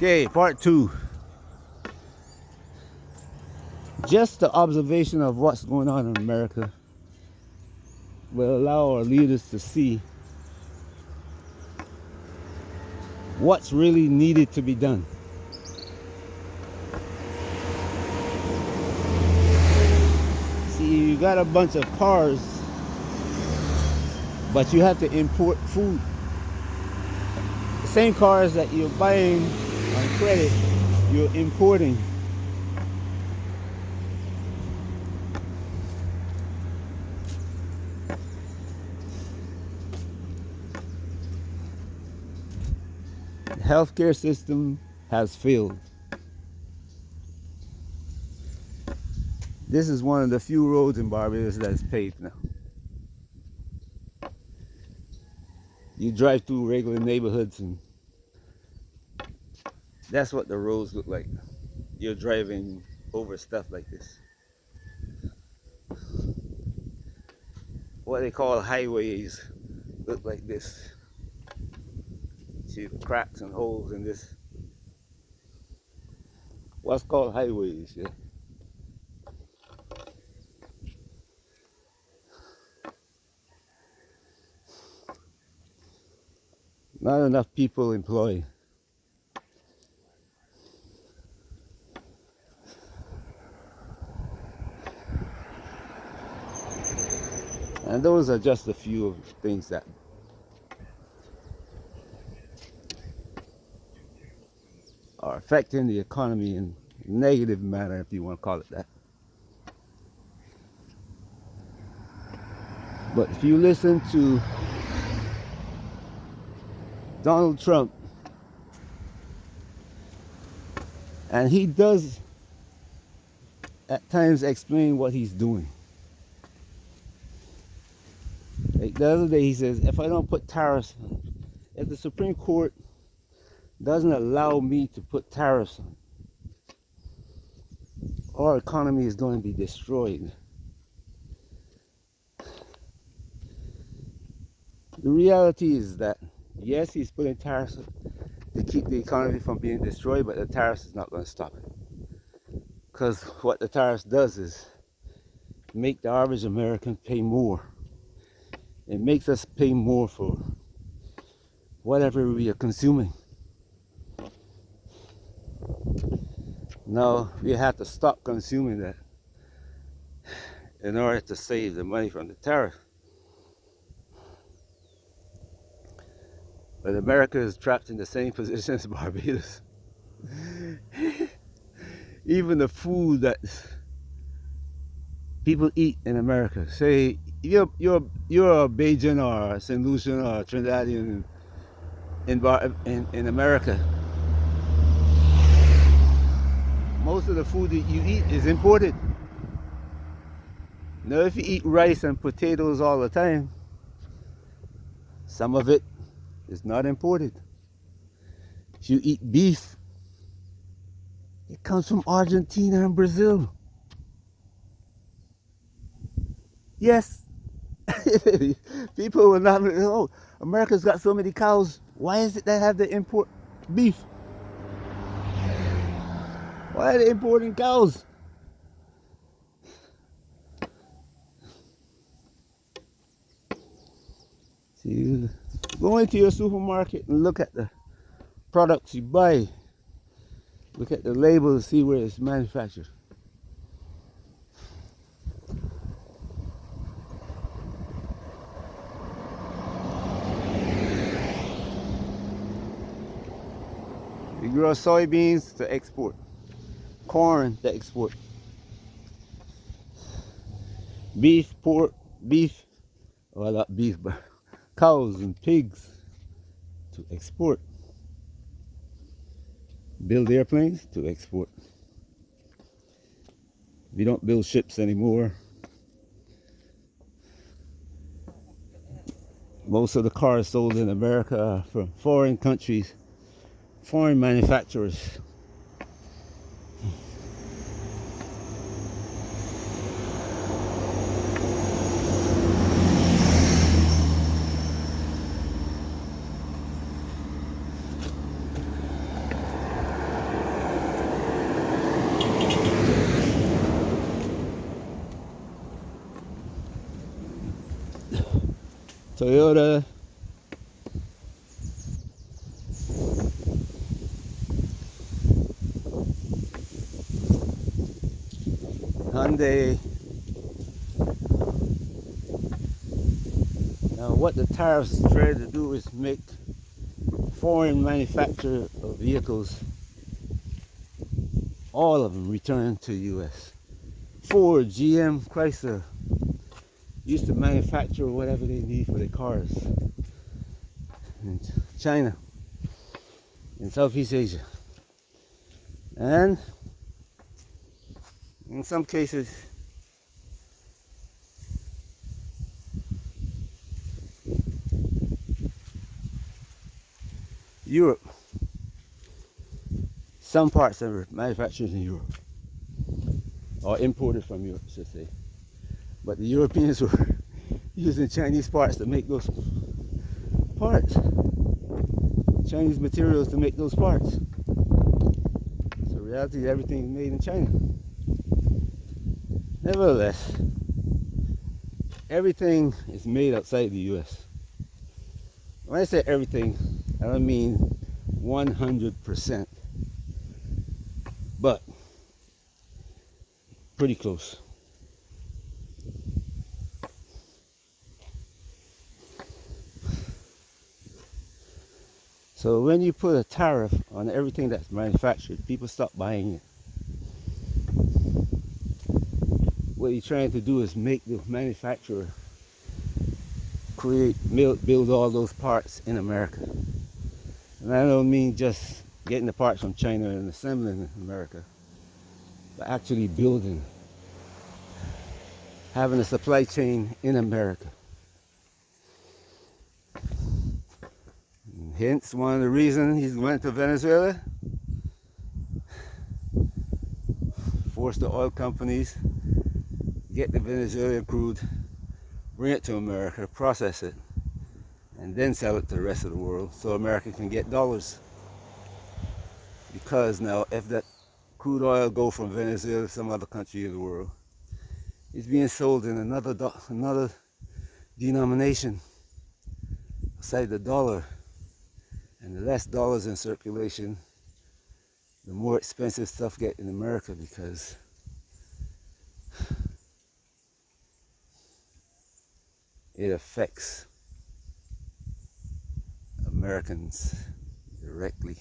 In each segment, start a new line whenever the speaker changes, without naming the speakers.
Okay, part two. Just the observation of what's going on in America will allow our leaders to see what's really needed to be done. See, you got a bunch of cars, but you have to import food. The same cars that you're buying on credit, you're importing. The healthcare system has failed. This is one of the few roads in Barbados that's paved now. You drive through regular neighborhoods and that's what the roads look like. You're driving over stuff like this. What they call highways look like this. See the cracks and holes in this. What's called highways, yeah. Not enough people employed. And those are just a few of the things that are affecting the economy in a negative manner, if you want to call it that. But if you listen to Donald Trump, and he does at times explain what he's doing. Like the other day he says, if I don't put tariffs, if the Supreme Court doesn't allow me to put tariffs on, our economy is going to be destroyed. The reality is that, yes, he's putting tariffs to keep the economy from being destroyed, but the tariffs is not going to stop it. Because what the tariffs does is make the average American pay more. It makes us pay more for whatever we are consuming. Now, we have to stop consuming that in order to save the money from the tariff. But America is trapped in the same position as Barbados. Even the food that people eat in America, say you're a Bajan or a St. Lucian or a Trinidadian in America, most of the food that you eat is imported. Now if you eat rice and potatoes all the time, some of it is not imported. If you eat beef, it comes from Argentina and Brazil. Yes. People will not know, America's got so many cows. Why is it they have to import beef? Why are they importing cows? See, go into your supermarket and look at the products you buy. Look at the labels, see where it's manufactured. We grow soybeans to export, corn to export, beef, pork, well not beef, but cows and pigs to export. Build airplanes to export. We don't build ships anymore. Most of the cars sold in America are from foreign countries, foreign manufacturers. Toyota, Hyundai. Now what the tariffs try to do is make foreign manufacture of vehicles, all of them, return to US. Ford, GM, Chrysler used to manufacture whatever they need for their cars in China, in Southeast Asia, and in some cases Europe. Some parts are manufactured in Europe, or imported from Europe, I should say. But the Europeans were using Chinese parts to make those parts. Chinese materials to make those parts. So in reality, everything is made in China. Nevertheless, everything is made outside the US. When I say everything, I don't mean 100%, but pretty close. So when you put a tariff on everything that's manufactured, people stop buying it. What you're trying to do is make the manufacturer build all those parts in America. And I don't mean just getting the parts from China and assembling in America, but actually building, having a supply chain in America. And hence, one of the reasons he went to Venezuela, force the oil companies, get the Venezuelan crude, bring it to America, process it, and then sell it to the rest of the world so America can get dollars. Because now if that crude oil go from Venezuela to some other country in the world, it's being sold in another denomination beside the dollar. And the less dollars in circulation, the more expensive stuff get in America, because it affects Americans directly.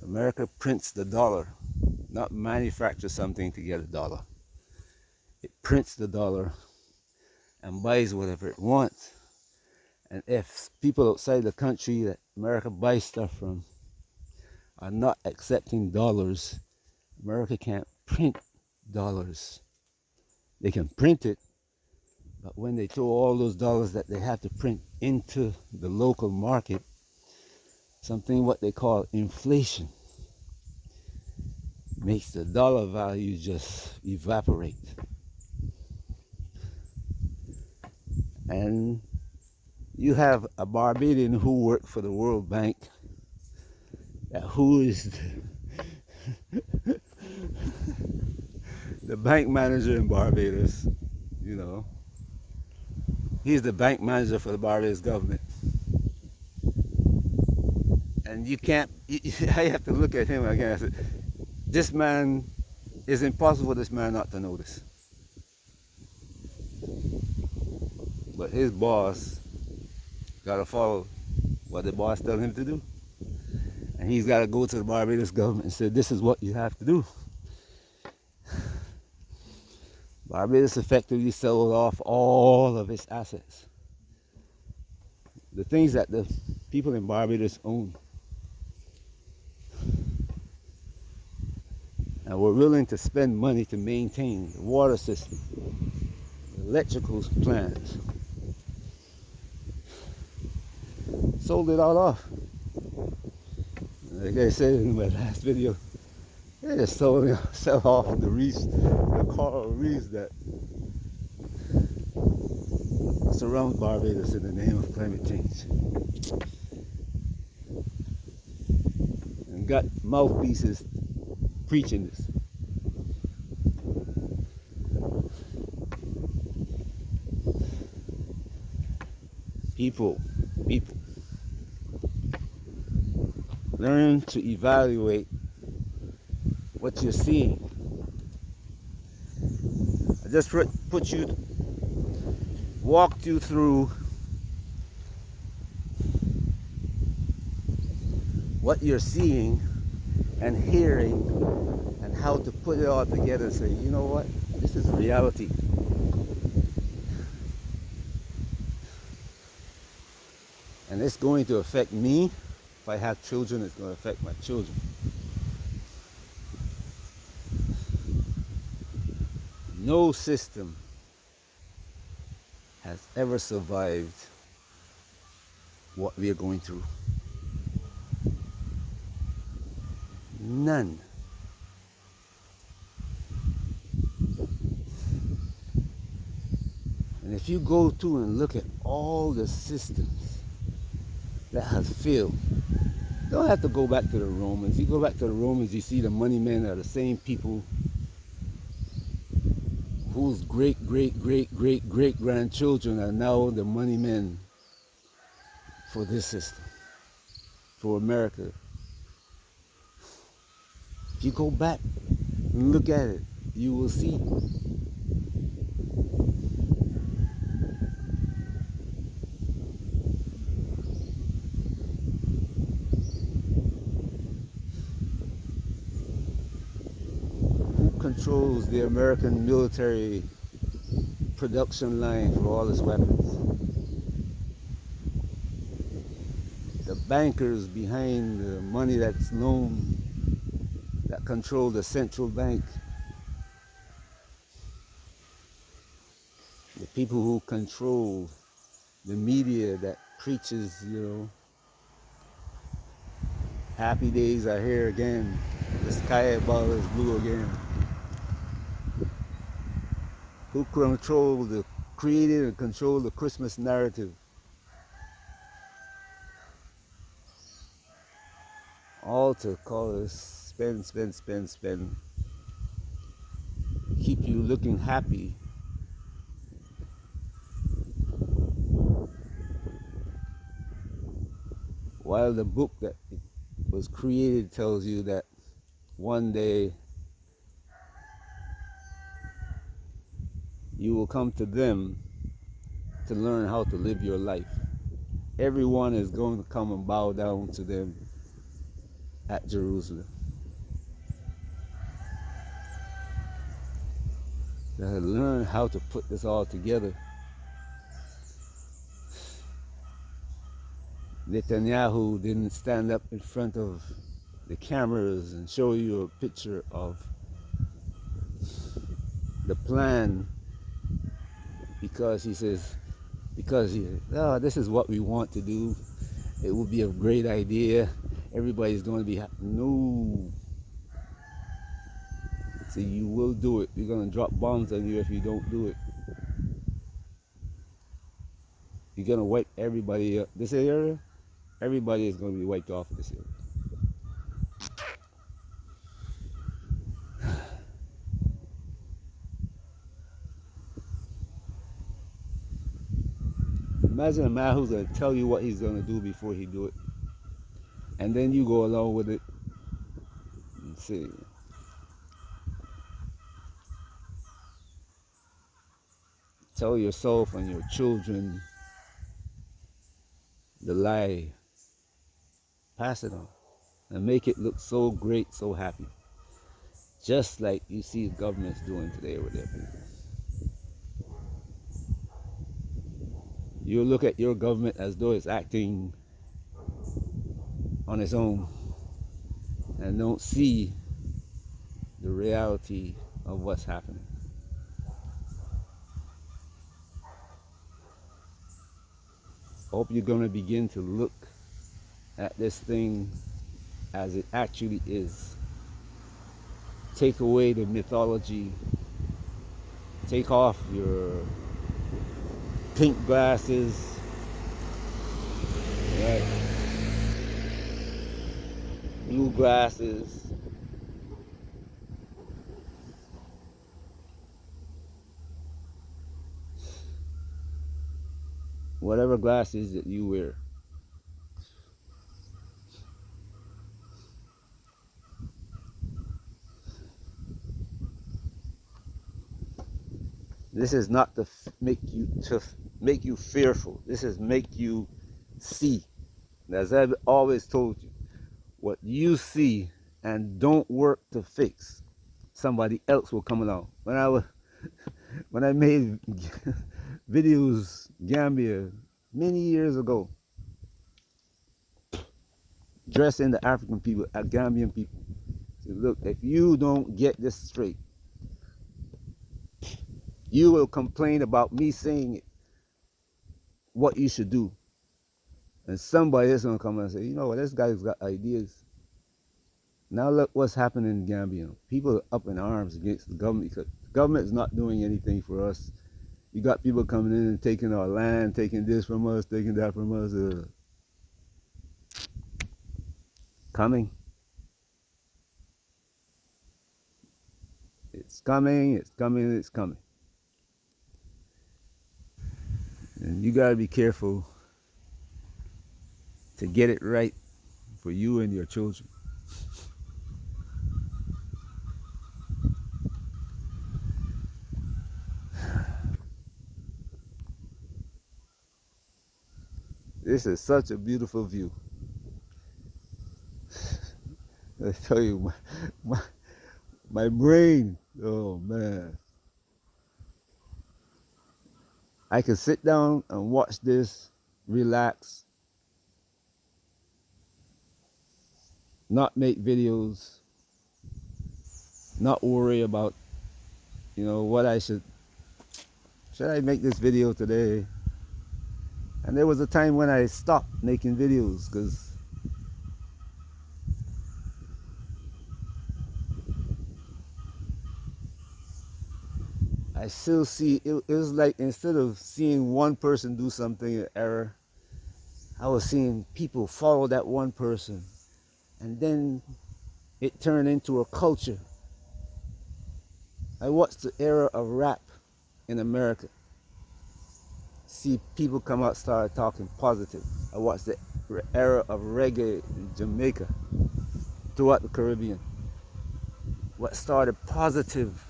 America prints the dollar, not manufactures something to get a dollar. It prints the dollar and buys whatever it wants. And if people outside the country that America buys stuff from are not accepting dollars, America can't print dollars. They can print it, but when they throw all those dollars that they have to print into the local market, something what they call inflation makes the dollar value just evaporate. And you have a Barbadian who worked for the World Bank, who is the bank manager in Barbados, you know. He's the bank manager for the Barbados government. And you can't, I have to look at him again. I said, this man, it's impossible for this man not to know this. But his boss got to follow what the boss tells him to do. And he's got to go to the Barbados government and say, this is what you have to do. Barbados effectively sold off all of its assets. The things that the people in Barbados own. And we're willing to spend money to maintain the water system, the electrical plants. Sold it all off. Like I said in my last video, they just sell off the reefs, the coral reefs that surround Barbados in the name of climate change. And got mouthpieces preaching this. People, people, learn to evaluate what you're seeing. I just walked you through what you're seeing and hearing and how to put it all together and say, you know what, this is reality. And it's going to affect me. If I have children, it's going to affect my children. No system has ever survived what we are going through. None. And if you go to and look at all the systems that have failed, you don't have to go back to the Romans. You go back to the Romans, you see the money men are the same people whose great, great, great, great, great grandchildren are now the money men for this system, for America. If you go back and look at it, you will see. Who controls the American military production line for all its weapons? The bankers behind the money that's loaned, that control the central bank. The people who control the media that preaches, happy days are here again. The sky above is blue again. Who created and control the Christmas narrative. All to call us spend, spend, spend, spend. Keep you looking happy. While the book that was created tells you that one day you will come to them to learn how to live your life. Everyone is going to come and bow down to them at Jerusalem. They learn how to put this all together. Netanyahu didn't stand up in front of the cameras and show you a picture of the plan because he says, this is what we want to do. It will be a great idea. Everybody's going to be happy. No. So you will do it. You're going to drop bombs on you if you don't do it. You're going to wipe everybody up. This area, everybody is going to be wiped off of this area. Imagine a man who's going to tell you what he's going to do before he do it. And then you go along with it and see. Tell yourself and your children the lie. Pass it on. And make it look so great, so happy. Just like you see the government's doing today with their people. You look at your government as though it's acting on its own and don't see the reality of what's happening. Hope you're going to begin to look at this thing as it actually is. Take away the mythology. Take off your pink glasses. Right? Blue glasses. whatever glasses that you wear. This is not to make you fearful. This is make you see. As I've always told you, what you see and don't work to fix, somebody else will come along. When I made videos Gambia many years ago, dressing the African people, Gambian people. So look, if you don't get this straight, you will complain about me saying what you should do. And somebody is going to come and say, you know what, this guy's got ideas. Now look what's happening in Gambia. People are up in arms against the government because the government is not doing anything for us. You got people coming in and taking our land, taking this from us, taking that from us. Coming. It's coming, it's coming, it's coming. And you got to be careful to get it right for you and your children. This is such a beautiful view. I tell you, my brain, oh man. I can sit down and watch this, relax, not make videos, not worry about, what should I make this video today? And there was a time when I stopped making videos because I still see, it was like instead of seeing one person do something in error, I was seeing people follow that one person. And then it turned into a culture. I watched the era of rap in America. See people come out start talking positive. I watched the era of reggae in Jamaica, throughout the Caribbean. What started positive,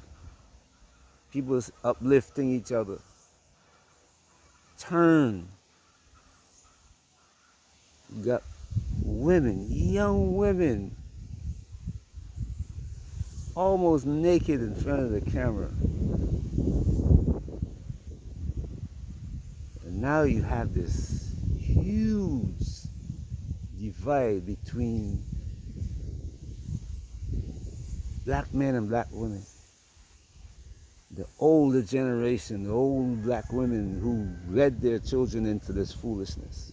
people uplifting each other, turn. You got women, young women, almost naked in front of the camera. And now you have this huge divide between black men and black women. The older generation, the old black women who led their children into this foolishness.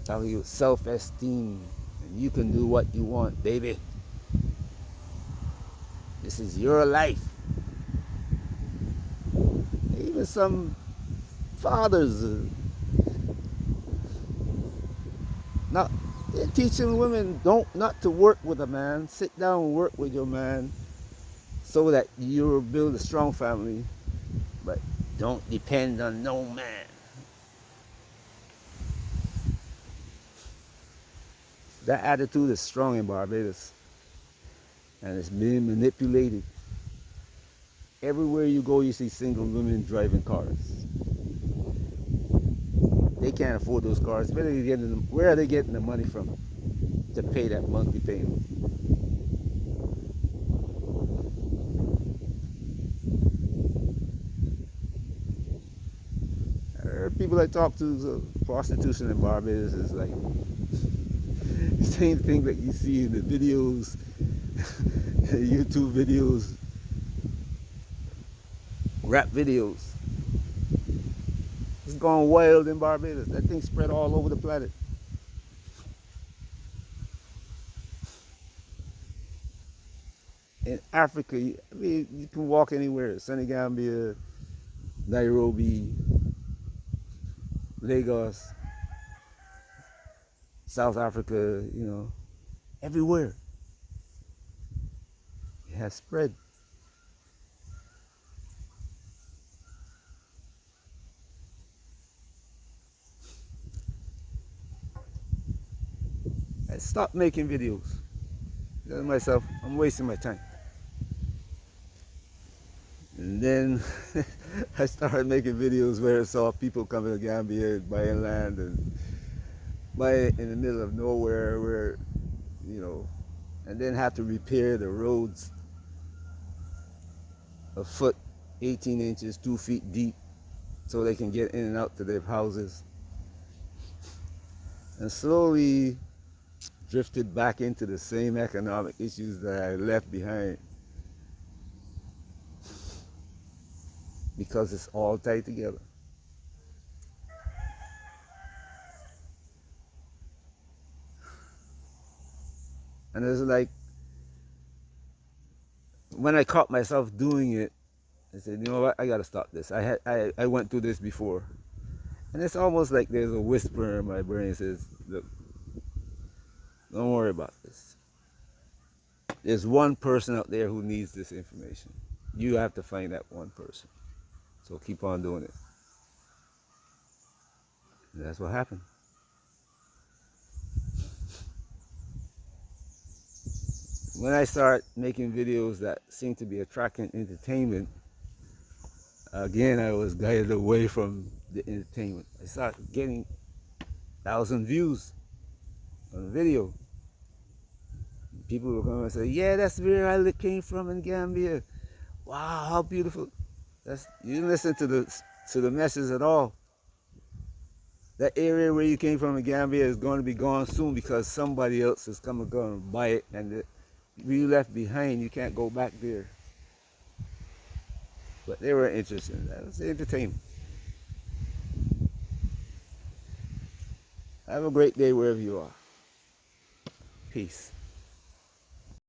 Telling you self-esteem, and you can do what you want, baby. This is your life. Even some fathers, not they're teaching women not to work with a man. Sit down and work with your man, so that you'll build a strong family. But don't depend on no man. That attitude is strong in Barbados, and it's being manipulated. Everywhere you go, you see single women driving cars. They can't afford those cars. Where are they getting the money from to pay that monthly payment? People I talk to, prostitution in Barbados is like the same thing that you see in the videos, YouTube videos, rap videos. It's gone wild in Barbados. That thing spread all over the planet. In Africa, you can walk anywhere. Senegambia, Nairobi, Lagos, South Africa, everywhere. It has spread. I stopped making videos. I said to myself, I'm wasting my time. And then I started making videos where I saw people coming to Gambia buying land and buying it in the middle of nowhere where, you know, and then have to repair the roads a foot, 18 inches, 2 feet deep so they can get in and out to their houses. And slowly drifted back into the same economic issues that I left behind because it's all tied together. And it's like when I caught myself doing it, I said, you know what, I gotta stop this. I went through this before. And it's almost like there's a whisper in my brain that says, look, don't worry about this. There's one person out there who needs this information. You have to find that one person. So keep on doing it. And that's what happened. When I start making videos that seem to be attracting entertainment, again, I was guided away from the entertainment. I started getting 1,000 views on a video. People will come and say, yeah, that's where I came from in Gambia. Wow, how beautiful. You didn't listen to the message at all. That area where you came from in Gambia is going to be gone soon because somebody else is going to buy it, and you left behind, you can't go back there. But they were interested in that. It was entertainment. Have a great day wherever you are. Peace.